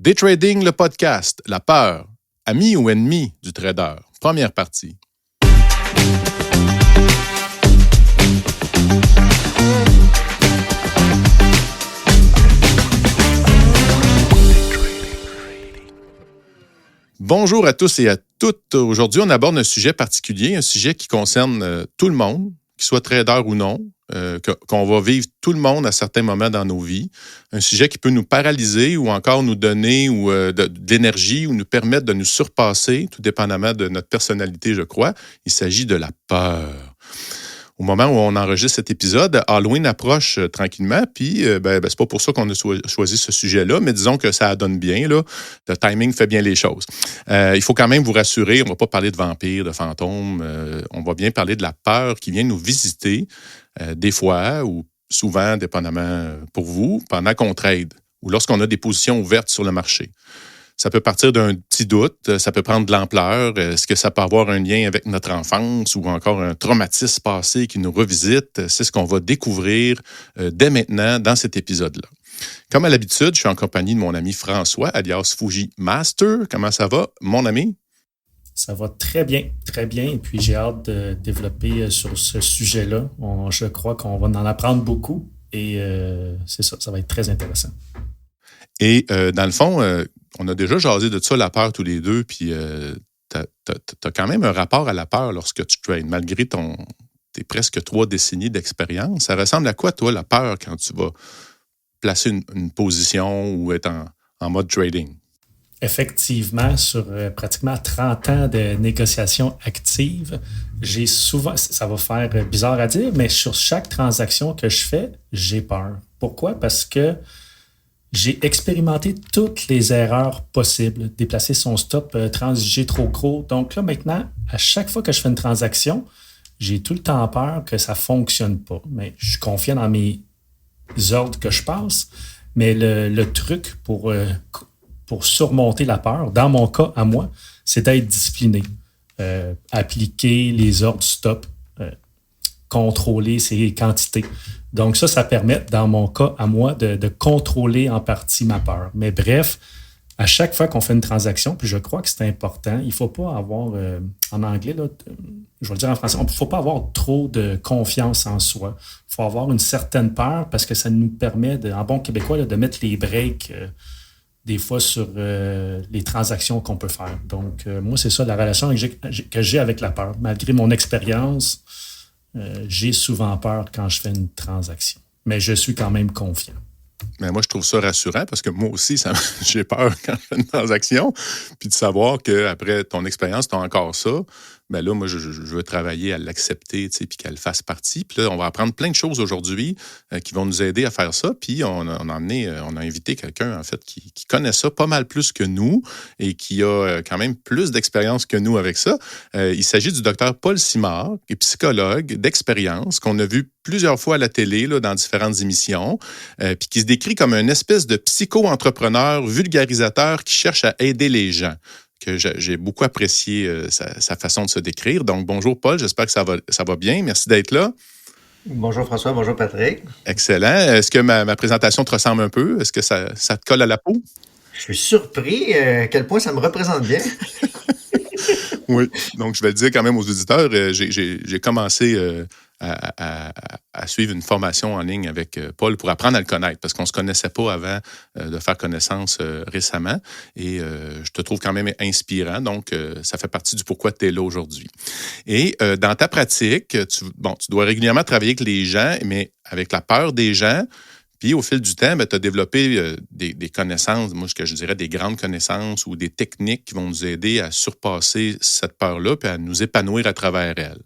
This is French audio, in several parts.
Day Trading, le podcast, la peur, ami ou ennemi du trader. Première partie. Bonjour à tous et à toutes. Aujourd'hui, on aborde un sujet particulier, un sujet qui concerne tout le monde, qu'il soit trader ou non, qu'on va vivre tout le monde à certains moments dans nos vies. Un sujet qui peut nous paralyser ou encore nous donner de l'énergie ou nous permettre de nous surpasser, tout dépendamment de notre personnalité, je crois. Il s'agit de la peur. Au moment où on enregistre cet épisode, Halloween approche tranquillement, puis c'est pas pour ça qu'on a choisi ce sujet-là, mais disons que ça donne bien, là. Le timing fait bien les choses. Il faut quand même vous rassurer, on va pas parler de vampires, de fantômes, on va bien parler de la peur qui vient nous visiter, des fois ou souvent, dépendamment pour vous, pendant qu'on trade ou lorsqu'on a des positions ouvertes sur le marché. Ça peut partir d'un petit doute, ça peut prendre de l'ampleur. Est-ce que ça peut avoir un lien avec notre enfance ou encore un traumatisme passé qui nous revisite? C'est ce qu'on va découvrir dès maintenant dans cet épisode-là. Comme à l'habitude, je suis en compagnie de mon ami François, alias Fuji Master. Comment ça va, mon ami? Ça va très bien, très bien. Et puis, j'ai hâte de développer sur ce sujet-là. Je crois qu'on va en apprendre beaucoup et c'est ça va être très intéressant. Et dans le fond, on a déjà jasé de ça, la peur, tous les deux, puis t'as quand même un rapport à la peur lorsque tu trades, malgré tes presque 3 décennies d'expérience. Ça ressemble à quoi, toi, la peur, quand tu vas placer une position ou être en mode trading? Effectivement, sur pratiquement 30 ans de négociations actives, j'ai souvent, ça va faire bizarre à dire, mais sur chaque transaction que je fais, j'ai peur. Pourquoi? Parce que j'ai expérimenté toutes les erreurs possibles, déplacer son stop, transiger trop gros. Donc là, maintenant, à chaque fois que je fais une transaction, j'ai tout le temps peur que ça ne fonctionne pas. Mais je suis confiant dans mes ordres que je passe. Mais le truc pour surmonter la peur, dans mon cas à moi, c'est d'être discipliné. Appliquer les ordres stop, contrôler ses quantités. Donc ça permet, dans mon cas à moi, de contrôler en partie ma peur. Mais bref, à chaque fois qu'on fait une transaction, puis je crois que c'est important, il ne faut pas avoir, en anglais, là, je vais le dire en français, il ne faut pas avoir trop de confiance en soi. Il faut avoir une certaine peur parce que ça nous permet, en bon québécois, là, de mettre les breaks des fois sur les transactions qu'on peut faire. Donc, moi, c'est ça la relation que j'ai avec la peur. Malgré mon expérience, j'ai souvent peur quand je fais une transaction. Mais je suis quand même confiant. Mais moi, je trouve ça rassurant parce que moi aussi, j'ai peur quand je fais une transaction. Puis de savoir qu'après ton expérience, tu as encore ça. Bien là, moi, je veux travailler à l'accepter, tu sais, puis qu'elle fasse partie. Puis là, on va apprendre plein de choses aujourd'hui qui vont nous aider à faire ça. Puis on a invité quelqu'un, en fait, qui connaît ça pas mal plus que nous et qui a quand même plus d'expérience que nous avec ça. Il s'agit du docteur Paul Simard, qui est psychologue d'expérience, qu'on a vu plusieurs fois à la télé, là, dans différentes émissions, puis qui se décrit comme une espèce de psycho-entrepreneur vulgarisateur qui cherche à aider les gens. Que j'ai beaucoup apprécié sa façon de se décrire. Donc, bonjour Paul, j'espère que ça va bien. Merci d'être là. Bonjour François, bonjour Patrick. Excellent. Est-ce que ma présentation te ressemble un peu? Est-ce que ça te colle à la peau? Je suis surpris à quel point ça me représente bien. Oui, donc je vais le dire quand même aux auditeurs, j'ai commencé à suivre une formation en ligne avec Paul pour apprendre à le connaître, parce qu'on ne se connaissait pas avant de faire connaissance récemment, et je te trouve quand même inspirant, donc ça fait partie du pourquoi tu es là aujourd'hui. Et dans ta pratique, tu dois régulièrement travailler avec les gens, mais avec la peur des gens. Puis, au fil du temps, tu as développé des connaissances, moi, ce que je dirais des grandes connaissances ou des techniques qui vont nous aider à surpasser cette peur-là puis à nous épanouir à travers elle.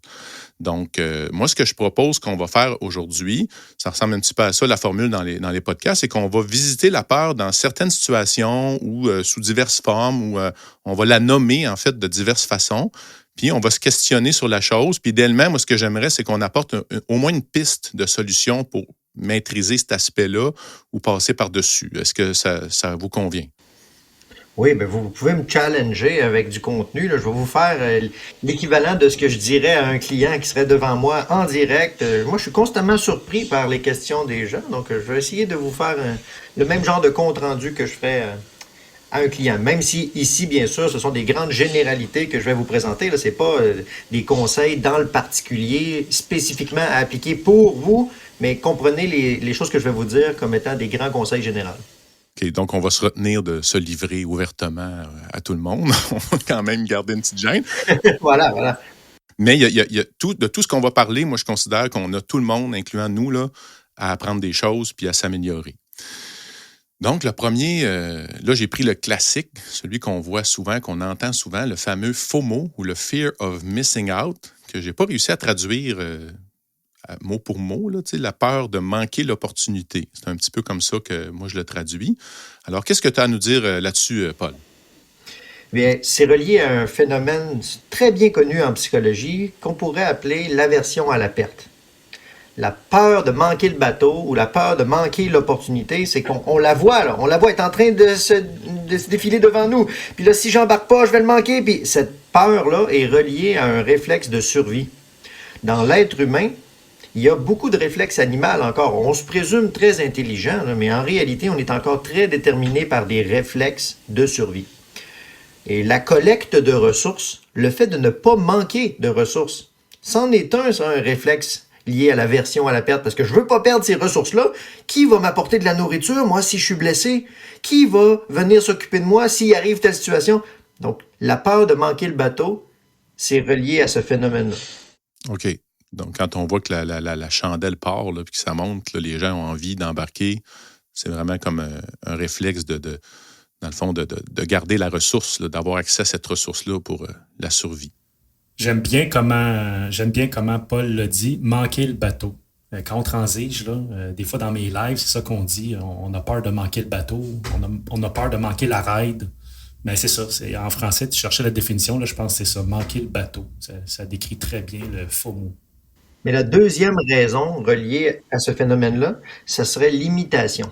Donc, moi, ce que je propose qu'on va faire aujourd'hui, ça ressemble un petit peu à ça, la formule dans les podcasts, c'est qu'on va visiter la peur dans certaines situations ou sous diverses formes, ou on va la nommer, en fait, de diverses façons. Puis, on va se questionner sur la chose. Puis, idéalement, moi, ce que j'aimerais, c'est qu'on apporte au moins une piste de solution pour maîtriser cet aspect-là ou passer par-dessus. Est-ce que ça vous convient? Oui, bien, vous pouvez me challenger avec du contenu, là. Je vais vous faire l'équivalent de ce que je dirais à un client qui serait devant moi en direct. Moi, je suis constamment surpris par les questions des gens, donc je vais essayer de vous faire le même genre de compte-rendu que je fais à un client. Même si ici, bien sûr, ce sont des grandes généralités que je vais vous présenter. Ce n'est pas des conseils dans le particulier spécifiquement à appliquer pour vous, mais comprenez les choses que je vais vous dire comme étant des grands conseils généraux. OK, donc on va se retenir de se livrer ouvertement à tout le monde. On va quand même garder une petite gêne. Voilà. Mais il y a de tout ce qu'on va parler, moi, je considère qu'on a tout le monde, incluant nous, là, à apprendre des choses puis à s'améliorer. Donc, le premier, là, j'ai pris le classique, celui qu'on voit souvent, qu'on entend souvent, le fameux FOMO ou le Fear of Missing Out, que je n'ai pas réussi à traduire mot pour mot, là, la peur de manquer l'opportunité. C'est un petit peu comme ça que moi, je le traduis. Alors, qu'est-ce que tu as à nous dire là-dessus, Paul? Bien, c'est relié à un phénomène très bien connu en psychologie qu'on pourrait appeler l'aversion à la perte. La peur de manquer le bateau ou la peur de manquer l'opportunité, c'est qu'on la voit, là. On la voit être en train de se défiler devant nous. Puis là, si j'embarque pas, je vais le manquer. Puis cette peur-là est reliée à un réflexe de survie. Dans l'être humain, il y a beaucoup de réflexes animaux encore. On se présume très intelligent, là, mais en réalité, on est encore très déterminé par des réflexes de survie. Et la collecte de ressources, le fait de ne pas manquer de ressources, c'en est un réflexe lié à l'aversion à la perte, parce que je veux pas perdre ces ressources-là. Qui va m'apporter de la nourriture, moi, si je suis blessé? Qui va venir s'occuper de moi s'il arrive telle situation? Donc, la peur de manquer le bateau, c'est relié à ce phénomène-là. OK. Donc, quand on voit que la chandelle part, là, puis que ça monte, là, les gens ont envie d'embarquer, c'est vraiment comme un réflexe dans le fond, de garder la ressource, là, d'avoir accès à cette ressource-là pour la survie. J'aime bien comment Paul l'a dit, manquer le bateau. Quand on transige, là, des fois dans mes lives, c'est ça qu'on dit, on a peur de manquer le bateau, on a peur de manquer la ride. Mais c'est ça, en français, tu cherchais la définition, là, je pense que c'est ça, manquer le bateau. Ça décrit très bien le FOMO. Mais la deuxième raison reliée à ce phénomène-là, ce serait l'imitation.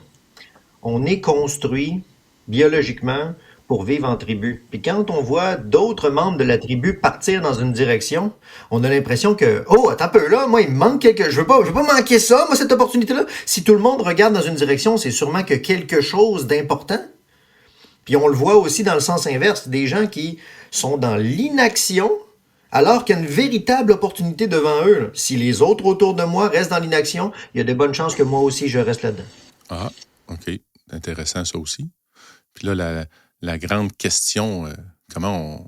On est construit biologiquement pour vivre en tribu. Puis quand on voit d'autres membres de la tribu partir dans une direction, on a l'impression que, oh, attends un peu là, moi, il me manque quelque chose. Je veux pas manquer ça, moi, cette opportunité-là. Si tout le monde regarde dans une direction, c'est sûrement que quelque chose d'important. Puis on le voit aussi dans le sens inverse, des gens qui sont dans l'inaction alors qu'il y a une véritable opportunité devant eux. Si les autres autour de moi restent dans l'inaction, il y a de bonnes chances que moi aussi, je reste là-dedans. Ah, OK. C'est intéressant, ça aussi. Puis là, la grande question, comment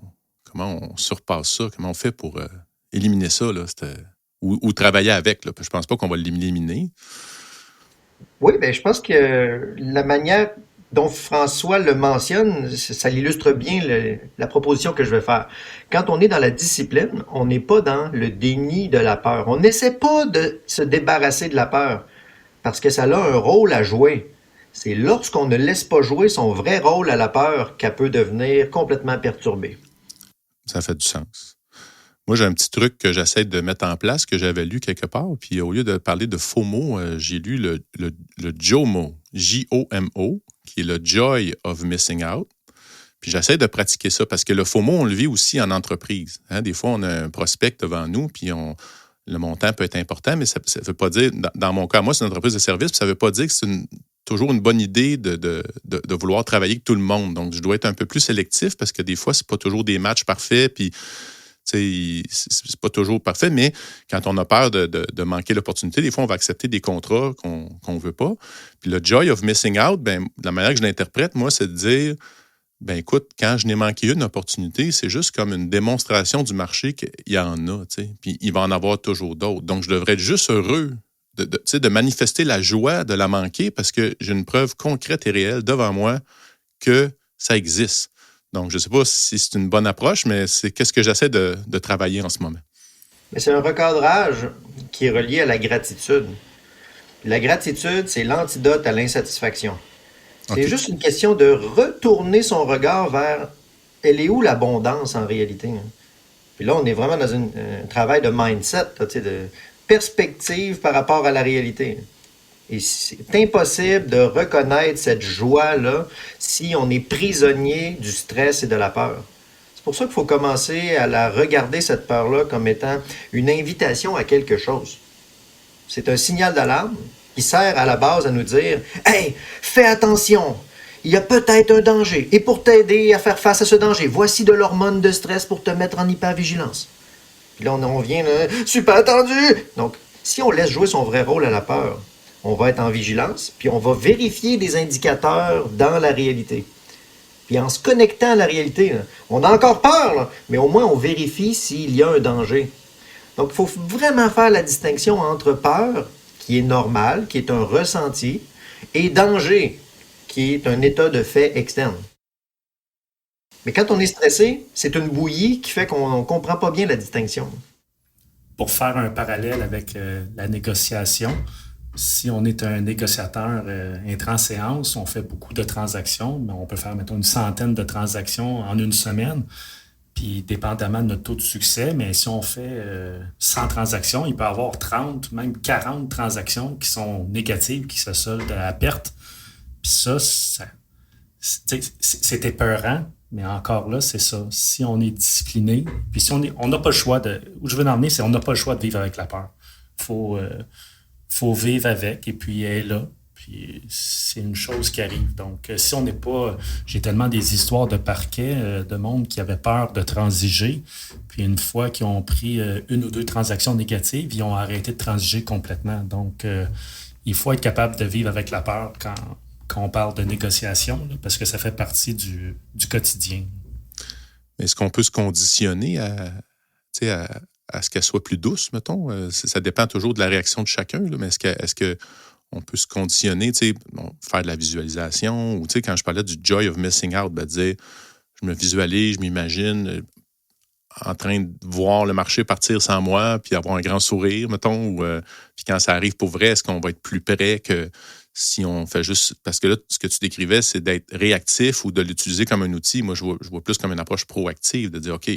on surpasse ça? Comment on fait pour éliminer ça? Là, ou travailler avec? Là? Je pense pas qu'on va l'éliminer. Oui, bien, je pense que la manière dont François le mentionne, ça illustre bien la proposition que je vais faire. Quand on est dans la discipline, on n'est pas dans le déni de la peur. On n'essaie pas de se débarrasser de la peur parce que ça a un rôle à jouer. C'est lorsqu'on ne laisse pas jouer son vrai rôle à la peur qu'elle peut devenir complètement perturbée. Ça fait du sens. Moi, j'ai un petit truc que j'essaie de mettre en place, que j'avais lu quelque part, puis au lieu de parler de FOMO, j'ai lu le JOMO, J-O-M-O, qui est le Joy of Missing Out. Puis j'essaie de pratiquer ça, parce que le FOMO, on le vit aussi en entreprise. Hein? Des fois, on a un prospect devant nous, puis le montant peut être important, mais ça ne veut pas dire, dans mon cas, moi, c'est une entreprise de service, puis ça ne veut pas dire que c'est toujours une bonne idée de vouloir travailler avec tout le monde. Donc, je dois être un peu plus sélectif, parce que des fois, c'est pas toujours des matchs parfaits, puis c'est pas toujours parfait, mais quand on a peur de manquer l'opportunité, des fois, on va accepter des contrats qu'on veut pas. Puis le joy of missing out, ben, la manière que je l'interprète, moi, c'est de dire, ben écoute, quand je n'ai manqué une opportunité, c'est juste comme une démonstration du marché qu'il y en a, puis il va en avoir toujours d'autres. Donc, je devrais être juste heureux de manifester la joie de la manquer parce que j'ai une preuve concrète et réelle devant moi que ça existe. Donc, je ne sais pas si c'est une bonne approche, mais c'est qu'est-ce que j'essaie de travailler en ce moment. Mais c'est un recadrage qui est relié à la gratitude. La gratitude, c'est l'antidote à l'insatisfaction. C'est juste une question de retourner son regard vers elle est où l'abondance en réalité. Puis là, on est vraiment dans un travail de mindset, de perspective par rapport à la réalité. Et c'est impossible de reconnaître cette joie-là si on est prisonnier du stress et de la peur. C'est pour ça qu'il faut commencer à la regarder, cette peur-là, comme étant une invitation à quelque chose. C'est un signal d'alarme qui sert à la base à nous dire « Hey, fais attention! il y a peut-être un danger. Et pour t'aider à faire face à ce danger, voici de l'hormone de stress pour te mettre en hypervigilance. Puis là, on vient, là, super tendu. Donc, si on laisse jouer son vrai rôle à la peur, on va être en vigilance, puis on va vérifier des indicateurs dans la réalité. Puis en se connectant à la réalité, là, on a encore peur, là, mais au moins on vérifie s'il y a un danger. Donc, il faut vraiment faire la distinction entre peur, qui est normal, qui est un ressenti, et danger, qui est un état de fait externe. Mais quand on est stressé, c'est une bouillie qui fait qu'on ne comprend pas bien la distinction. Pour faire un parallèle avec la négociation, si on est un négociateur intra-séance, on fait beaucoup de transactions, mais on peut faire, mettons, une centaine de transactions en une semaine. Puis, dépendamment de notre taux de succès, mais si on fait 100 transactions, il peut y avoir 30, même 40 transactions qui sont négatives, qui se soldent à perte. Puis c'est épeurant, mais encore là, c'est ça. Si on est discipliné, puis si on n'a pas le choix de... Où je veux en emmener, c'est on n'a pas le choix de vivre avec la peur. Faut vivre avec, et puis elle est là. Puis c'est une chose qui arrive. Donc, si on n'est pas... J'ai tellement des histoires de parquet, de monde qui avait peur de transiger. Puis une fois qu'ils ont pris une ou deux transactions négatives, ils ont arrêté de transiger complètement. Donc, il faut être capable de vivre avec la peur quand on parle de négociation, là, parce que ça fait partie du quotidien. Est-ce qu'on peut se conditionner à ce qu'elle soit plus douce, mettons? Ça dépend toujours de la réaction de chacun, là, mais est-ce que on peut se conditionner, faire de la visualisation, ou quand je parlais du joy of missing out, dire, je me visualise, je m'imagine en train de voir le marché partir sans moi, puis avoir un grand sourire, mettons, puis quand ça arrive pour vrai, est-ce qu'on va être plus près que si on fait juste... Parce que là, ce que tu décrivais, c'est d'être réactif ou de l'utiliser comme un outil. Moi, je vois plus comme une approche proactive, de dire, OK,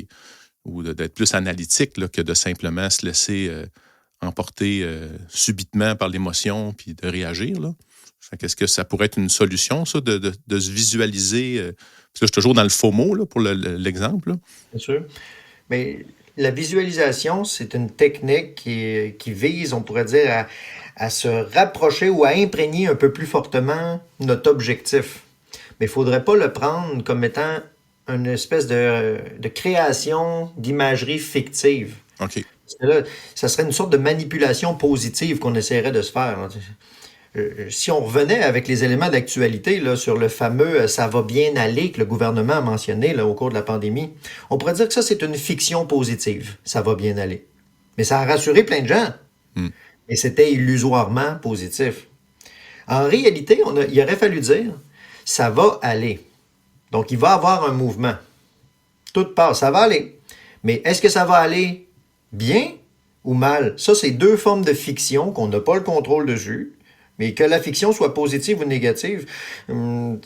ou d'être plus analytique là, que de simplement se laisser emporter subitement par l'émotion puis de réagir. Là. Est-ce que ça pourrait être une solution, ça, de se visualiser? Parce que je suis toujours dans le FOMO là, pour l'exemple. Là. Bien sûr. Mais la visualisation, c'est une technique qui vise, on pourrait dire, à se rapprocher ou à imprégner un peu plus fortement notre objectif. Mais il ne faudrait pas le prendre comme étant une espèce de création d'imagerie fictive. OK. Parce que là, ça serait une sorte de manipulation positive qu'on essaierait de se faire. Hein. Si on revenait avec les éléments d'actualité là, sur le fameux « ça va bien aller » que le gouvernement a mentionné là, au cours de la pandémie, on pourrait dire que ça, c'est une fiction positive. Ça va bien aller. Mais ça a rassuré plein de gens. Et c'était illusoirement positif. En réalité, il aurait fallu dire « ça va aller ». Donc, il va y avoir un mouvement. Tout passe, ça va aller. Mais est-ce que ça va aller bien ou mal? Ça, c'est deux formes de fiction qu'on n'a pas le contrôle dessus. Mais que la fiction soit positive ou négative,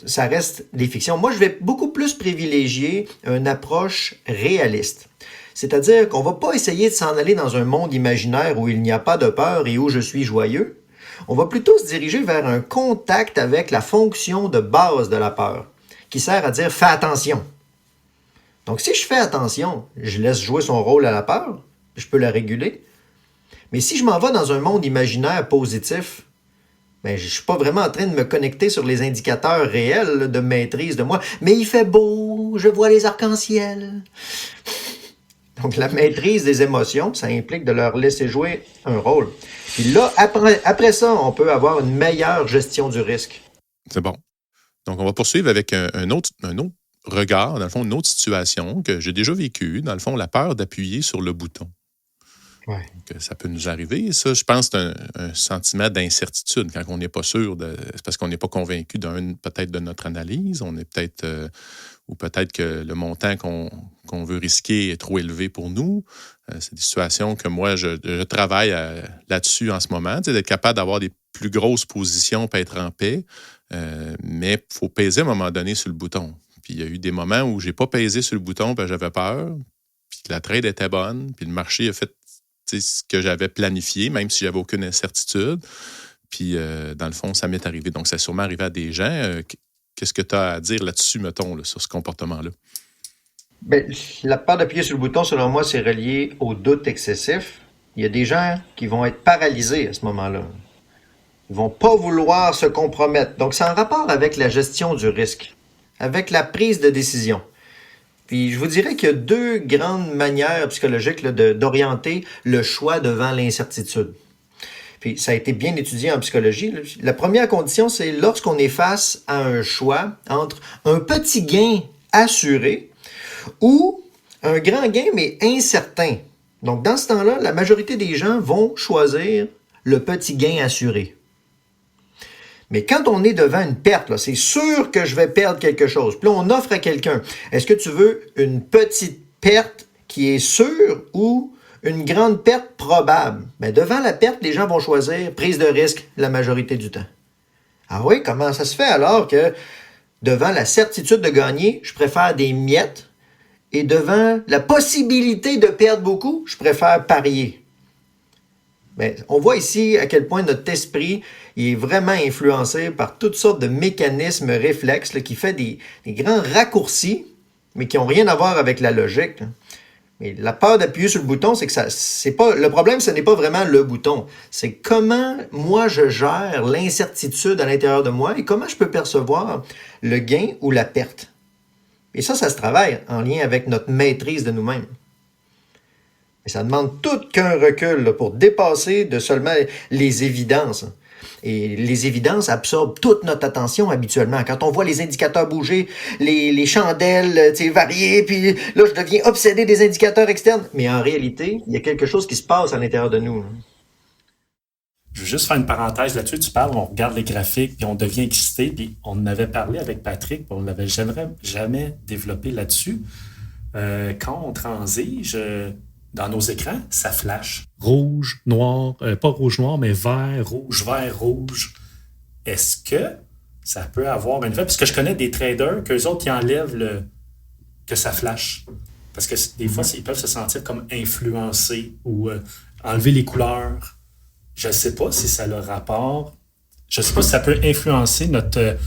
ça reste des fictions. Moi, je vais beaucoup plus privilégier une approche réaliste. C'est-à-dire qu'on ne va pas essayer de s'en aller dans un monde imaginaire où il n'y a pas de peur et où je suis joyeux. On va plutôt se diriger vers un contact avec la fonction de base de la peur, qui sert à dire « fais attention ». Donc, si je fais attention, je laisse jouer son rôle à la peur, je peux la réguler. Mais si je m'en vais dans un monde imaginaire positif, ben, je ne suis pas vraiment en train de me connecter sur les indicateurs réels là, de maîtrise de moi. Mais il fait beau, je vois les arcs-en-ciel. Donc, la maîtrise des émotions, ça implique de leur laisser jouer un rôle. Puis là, après ça, on peut avoir une meilleure gestion du risque. C'est bon. Donc, on va poursuivre avec un autre regard, dans le fond, une autre situation que j'ai déjà vécue. Dans le fond, la peur d'appuyer sur le bouton. Ouais. Donc, ça peut nous arriver. Ça, je pense, c'est un sentiment d'incertitude quand on n'est pas sûr. C'est parce qu'on n'est pas convaincu peut-être de notre analyse. On est peut-être... ou peut-être que le montant qu'on veut risquer est trop élevé pour nous. C'est des situations que moi, je travaille là-dessus en ce moment, d'être capable d'avoir des plus grosses positions pour être en paix, mais il faut peser à un moment donné sur le bouton. Puis il y a eu des moments où je n'ai pas pesé sur le bouton, puis j'avais peur, puis la trade était bonne, puis le marché a fait ce que j'avais planifié, même si j'avais aucune incertitude. Puis, dans le fond, ça m'est arrivé. Donc, ça a sûrement arrivé à des gens. Qu'est-ce que tu as à dire là-dessus, mettons, là, sur ce comportement-là? Bien, la peur d'appuyer sur le bouton, selon moi, c'est relié au doute excessif. Il y a des gens qui vont être paralysés à ce moment-là. Ils vont pas vouloir se compromettre. Donc, c'est en rapport avec la gestion du risque, avec la prise de décision. Puis, je vous dirais qu'il y a deux grandes manières psychologiques là, d'orienter le choix devant l'incertitude. Puis, ça a été bien étudié en psychologie. Là. La première condition, c'est lorsqu'on est face à un choix entre un petit gain assuré ou un grand gain, mais incertain. Donc, dans ce temps-là, la majorité des gens vont choisir le petit gain assuré. Mais quand on est devant une perte, là, c'est sûr que je vais perdre quelque chose. Puis là, on offre à quelqu'un, est-ce que tu veux une petite perte qui est sûre ou une grande perte probable? Bien, devant la perte, les gens vont choisir prise de risque la majorité du temps. Ah oui, comment ça se fait alors que devant la certitude de gagner, je préfère des miettes et devant la possibilité de perdre beaucoup, je préfère parier? Bien, on voit ici à quel point notre esprit est vraiment influencé par toutes sortes de mécanismes réflexes là, qui fait des grands raccourcis, mais qui n'ont rien à voir avec la logique. Là. Mais la peur d'appuyer sur le bouton, c'est que c'est pas le problème, ce n'est pas vraiment le bouton. C'est comment moi je gère l'incertitude à l'intérieur de moi et comment je peux percevoir le gain ou la perte. Et ça se travaille en lien avec notre maîtrise de nous-mêmes. Et ça demande tout qu'un recul là, pour dépasser de seulement les évidences. Et les évidences absorbent toute notre attention habituellement. Quand on voit les indicateurs bouger, les chandelles varier, puis là, je deviens obsédé des indicateurs externes. Mais en réalité, il y a quelque chose qui se passe à l'intérieur de nous. Je veux juste faire une parenthèse là-dessus. Tu parles, on regarde les graphiques, puis on devient excité. Puis on en avait parlé avec Patrick, puis on ne l'avait jamais développé là-dessus. Quand on transige... dans nos écrans, ça flash. Rouge, noir, pas rouge-noir, mais vert, rouge. Est-ce que ça peut avoir un effet? Parce que je connais des traders qu'eux autres, ils enlèvent que ça flash. Parce que des fois, ils peuvent se sentir comme influencés ou enlever les couleurs. Je ne sais pas si ça a le rapport. Je ne sais pas si ça peut influencer peut-être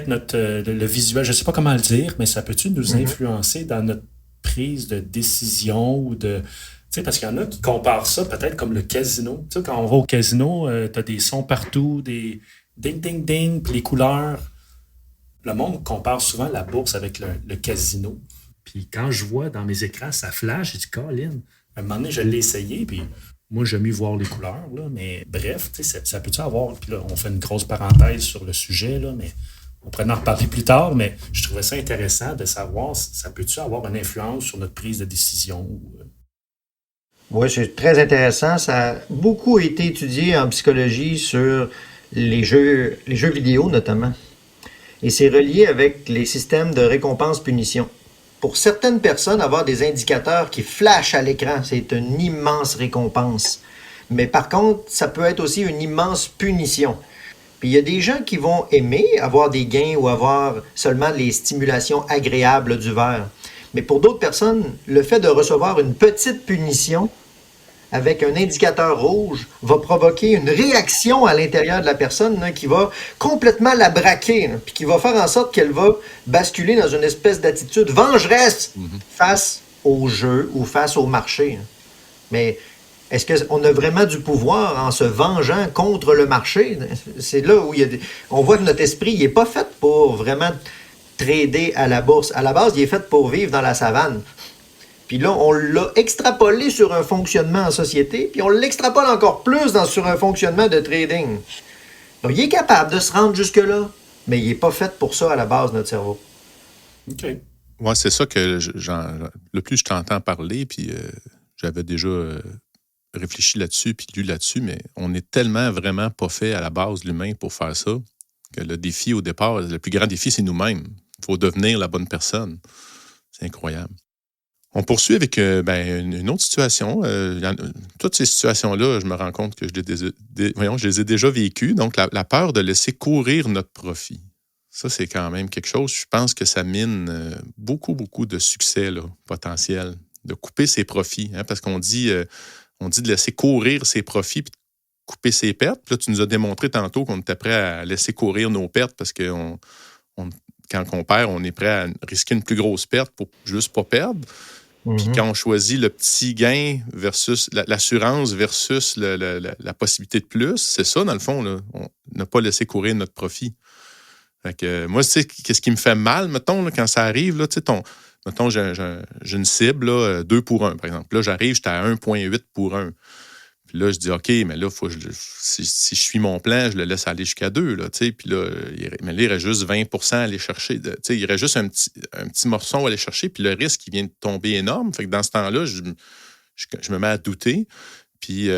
le visuel. Je ne sais pas comment le dire, mais ça peut-tu nous influencer dans notre prise de décision ou de... Tu sais, parce qu'il y en a qui comparent ça peut-être comme le casino. Tu sais, quand on va au casino, tu as des sons partout, des ding-ding-ding, puis les couleurs. Le monde compare souvent la bourse avec le casino. Puis quand je vois dans mes écrans, ça flash, j'ai dit, Colin, à un moment donné, je l'ai essayé, puis moi, j'aime mieux voir les couleurs, là, mais bref, tu sais, ça peut-tu avoir... Puis là, on fait une grosse parenthèse sur le sujet, là, mais... On pourrait en reparler plus tard, mais je trouvais ça intéressant de savoir si ça peut-tu avoir une influence sur notre prise de décision. Oui, c'est très intéressant. Ça a beaucoup été étudié en psychologie sur les jeux vidéo notamment. Et c'est relié avec les systèmes de récompense-punition. Pour certaines personnes, avoir des indicateurs qui flashent à l'écran, c'est une immense récompense. Mais par contre, ça peut être aussi une immense punition. Puis il y a des gens qui vont aimer avoir des gains ou avoir seulement les stimulations agréables du verre. Mais pour d'autres personnes, le fait de recevoir une petite punition avec un indicateur rouge va provoquer une réaction à l'intérieur de la personne là, qui va complètement la braquer, là, puis qui va faire en sorte qu'elle va basculer dans une espèce d'attitude vengeresse face au jeu ou face au marché. Mais est-ce qu'on a vraiment du pouvoir en se vengeant contre le marché? C'est là où on voit que notre esprit n'est pas fait pour vraiment trader à la bourse. À la base, il est fait pour vivre dans la savane. Puis là, on l'a extrapolé sur un fonctionnement en société, puis on l'extrapole encore plus sur un fonctionnement de trading. Donc, il est capable de se rendre jusque-là, mais il n'est pas fait pour ça à la base, notre cerveau. OK. Oui, c'est ça que le plus je t'entends parler, puis j'avais déjà... réfléchi là-dessus puis lu là-dessus, mais on est tellement vraiment pas fait à la base, l'humain, pour faire ça, que le défi au départ, le plus grand défi, c'est nous-mêmes. Il faut devenir la bonne personne. C'est incroyable. On poursuit avec une autre situation. Toutes ces situations-là, je me rends compte que je les ai déjà vécues. Donc, la peur de laisser courir notre profit. Ça, c'est quand même quelque chose. Je pense que ça mine beaucoup, beaucoup de succès là, potentiel. De couper ses profits. Hein, parce qu'on dit... On dit de laisser courir ses profits puis de couper ses pertes. Puis là, tu nous as démontré tantôt qu'on était prêt à laisser courir nos pertes parce que quand on perd, on est prêt à risquer une plus grosse perte pour juste pas perdre. Puis quand on choisit le petit gain versus l'assurance versus la possibilité de plus, c'est ça, dans le fond, là, ne pas laisser courir notre profit. Fait que, moi, tu sais, qu'est-ce qui me fait mal, mettons, là, quand ça arrive, là, tu sais, mettons, j'ai une cible, là, 2 pour 1, par exemple. Là, j'arrive, j'étais à 1,8 pour 1. Puis là, je dis, OK, mais là, si je suis mon plan, je le laisse aller jusqu'à 2, là, tu sais. Puis là, il reste juste 20 à aller chercher. Tu sais, il reste juste un petit morceau à aller chercher, puis le risque, il vient de tomber énorme. Fait que dans ce temps-là, je me mets à douter. Puis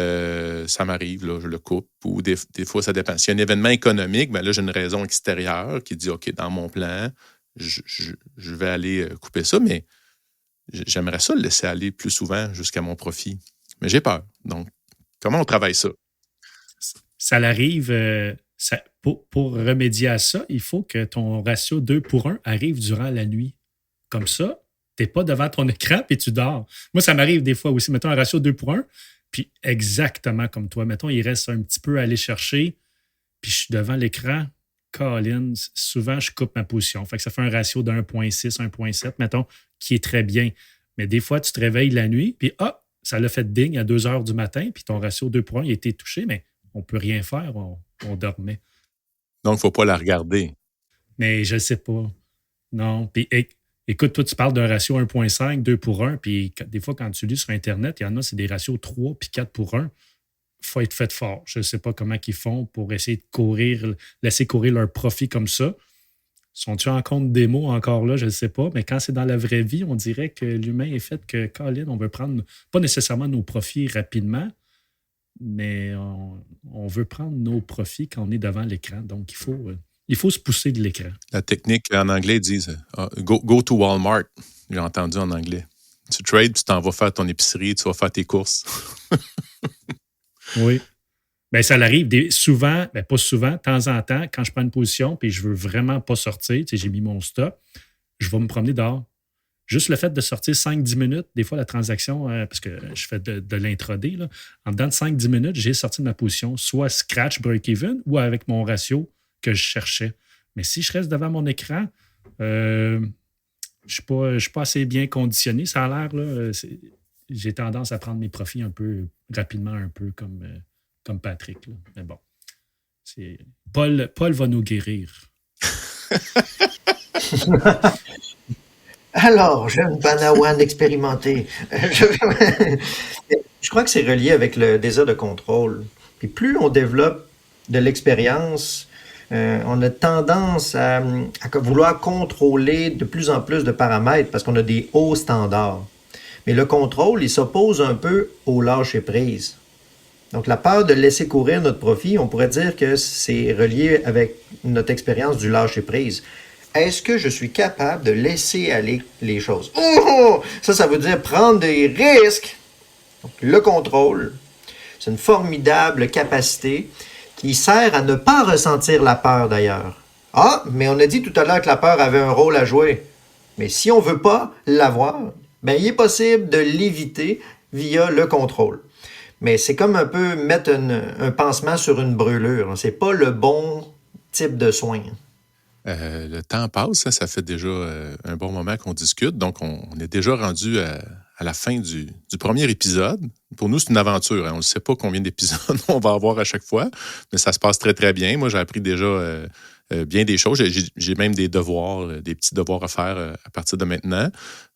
ça m'arrive, là, je le coupe. Ou des fois, ça dépend. S'il y a un événement économique, bien là, j'ai une raison extérieure qui dit, OK, dans mon plan, je vais aller couper ça, mais j'aimerais ça le laisser aller plus souvent jusqu'à mon profit. Mais j'ai peur. Donc, comment on travaille ça? Ça l'arrive, pour remédier à ça, il faut que ton ratio 2 pour 1 arrive durant la nuit. Comme ça, tu n'es pas devant ton écran et tu dors. Moi, ça m'arrive des fois aussi. Mettons un ratio 2 pour 1, puis exactement comme toi. Mettons, il reste un petit peu à aller chercher, puis je suis devant l'écran. Colin, souvent, je coupe ma position. Fait que ça fait un ratio de 1,6, 1,7, mettons, qui est très bien. Mais des fois, tu te réveilles la nuit, puis ça l'a fait ding à 2 heures du matin, puis ton ratio 2 pour 1 il a été touché, mais on ne peut rien faire, on dormait. Donc, il ne faut pas la regarder. Mais je ne sais pas. Non. Puis écoute, toi, tu parles d'un ratio 1,5, 2 pour 1, puis des fois, quand tu lis sur Internet, il y en a, c'est des ratios 3 puis 4 pour 1. Il faut être fait fort. Je ne sais pas comment ils font pour essayer de laisser courir leur profit comme ça. Sont-ils en compte démo encore là? Je ne sais pas. Mais quand c'est dans la vraie vie, on dirait que l'humain est fait que, Colin, on veut prendre pas nécessairement nos profits rapidement, mais on veut prendre nos profits quand on est devant l'écran. Donc, il faut se pousser de l'écran. La technique, en anglais, ils disent go to Walmart. J'ai entendu en anglais. Tu trades, tu t'en vas faire ton épicerie, tu vas faire tes courses. Oui. Bien, ça l'arrive souvent, pas souvent, de temps en temps, quand je prends une position et je ne veux vraiment pas sortir, j'ai mis mon stop, je vais me promener dehors. Juste le fait de sortir 5-10 minutes, des fois la transaction, parce que je fais de l'intraday, là, en dedans de 5-10 minutes, j'ai sorti de ma position, soit scratch, break-even, ou avec mon ratio que je cherchais. Mais si je reste devant mon écran, je ne suis pas assez bien conditionné, ça a l'air, là, j'ai tendance à prendre mes profits un peu rapidement, un peu comme Patrick. Là. Mais bon, Paul va nous guérir. Alors, jeune Padawan expérimenté. Je crois que c'est relié avec le désir de contrôle. Puis plus on développe de l'expérience, on a tendance à vouloir contrôler de plus en plus de paramètres parce qu'on a des hauts standards. Mais le contrôle, il s'oppose un peu au lâcher-prise. Donc, la peur de laisser courir notre profit, on pourrait dire que c'est relié avec notre expérience du lâcher-prise. Est-ce que je suis capable de laisser aller les choses? Oh! Ça veut dire prendre des risques. Donc, le contrôle, c'est une formidable capacité qui sert à ne pas ressentir la peur d'ailleurs. Ah, mais on a dit tout à l'heure que la peur avait un rôle à jouer. Mais si on ne veut pas l'avoir, ben, il est possible de l'éviter via le contrôle. Mais c'est comme un peu mettre un pansement sur une brûlure. C'est pas le bon type de soin. Le temps passe, ça fait déjà un bon moment qu'on discute. Donc, on est déjà rendu à la fin du premier épisode. Pour nous, c'est une aventure. On ne sait pas combien d'épisodes on va avoir à chaque fois, mais ça se passe très, très bien. Moi, j'ai appris déjà bien des choses. J'ai même des devoirs, des petits devoirs à faire à partir de maintenant.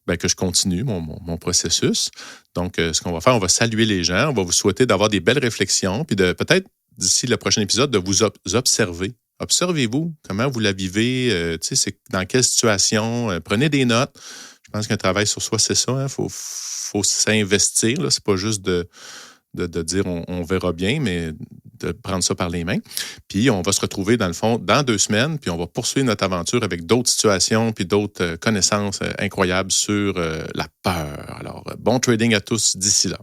Ben, que je continue mon processus. Donc, ce qu'on va faire, on va saluer les gens, on va vous souhaiter d'avoir des belles réflexions, puis de peut-être, d'ici le prochain épisode, de vous observer. Observez-vous, comment vous la vivez, c'est dans quelle situation, prenez des notes. Je pense qu'un travail sur soi, c'est ça, hein? Faut s'investir, là. C'est pas juste de dire on verra bien, mais de prendre ça par les mains. Puis on va se retrouver, dans le fond, dans 2 semaines, puis on va poursuivre notre aventure avec d'autres situations puis d'autres connaissances incroyables sur la peur. Alors, bon trading à tous d'ici là.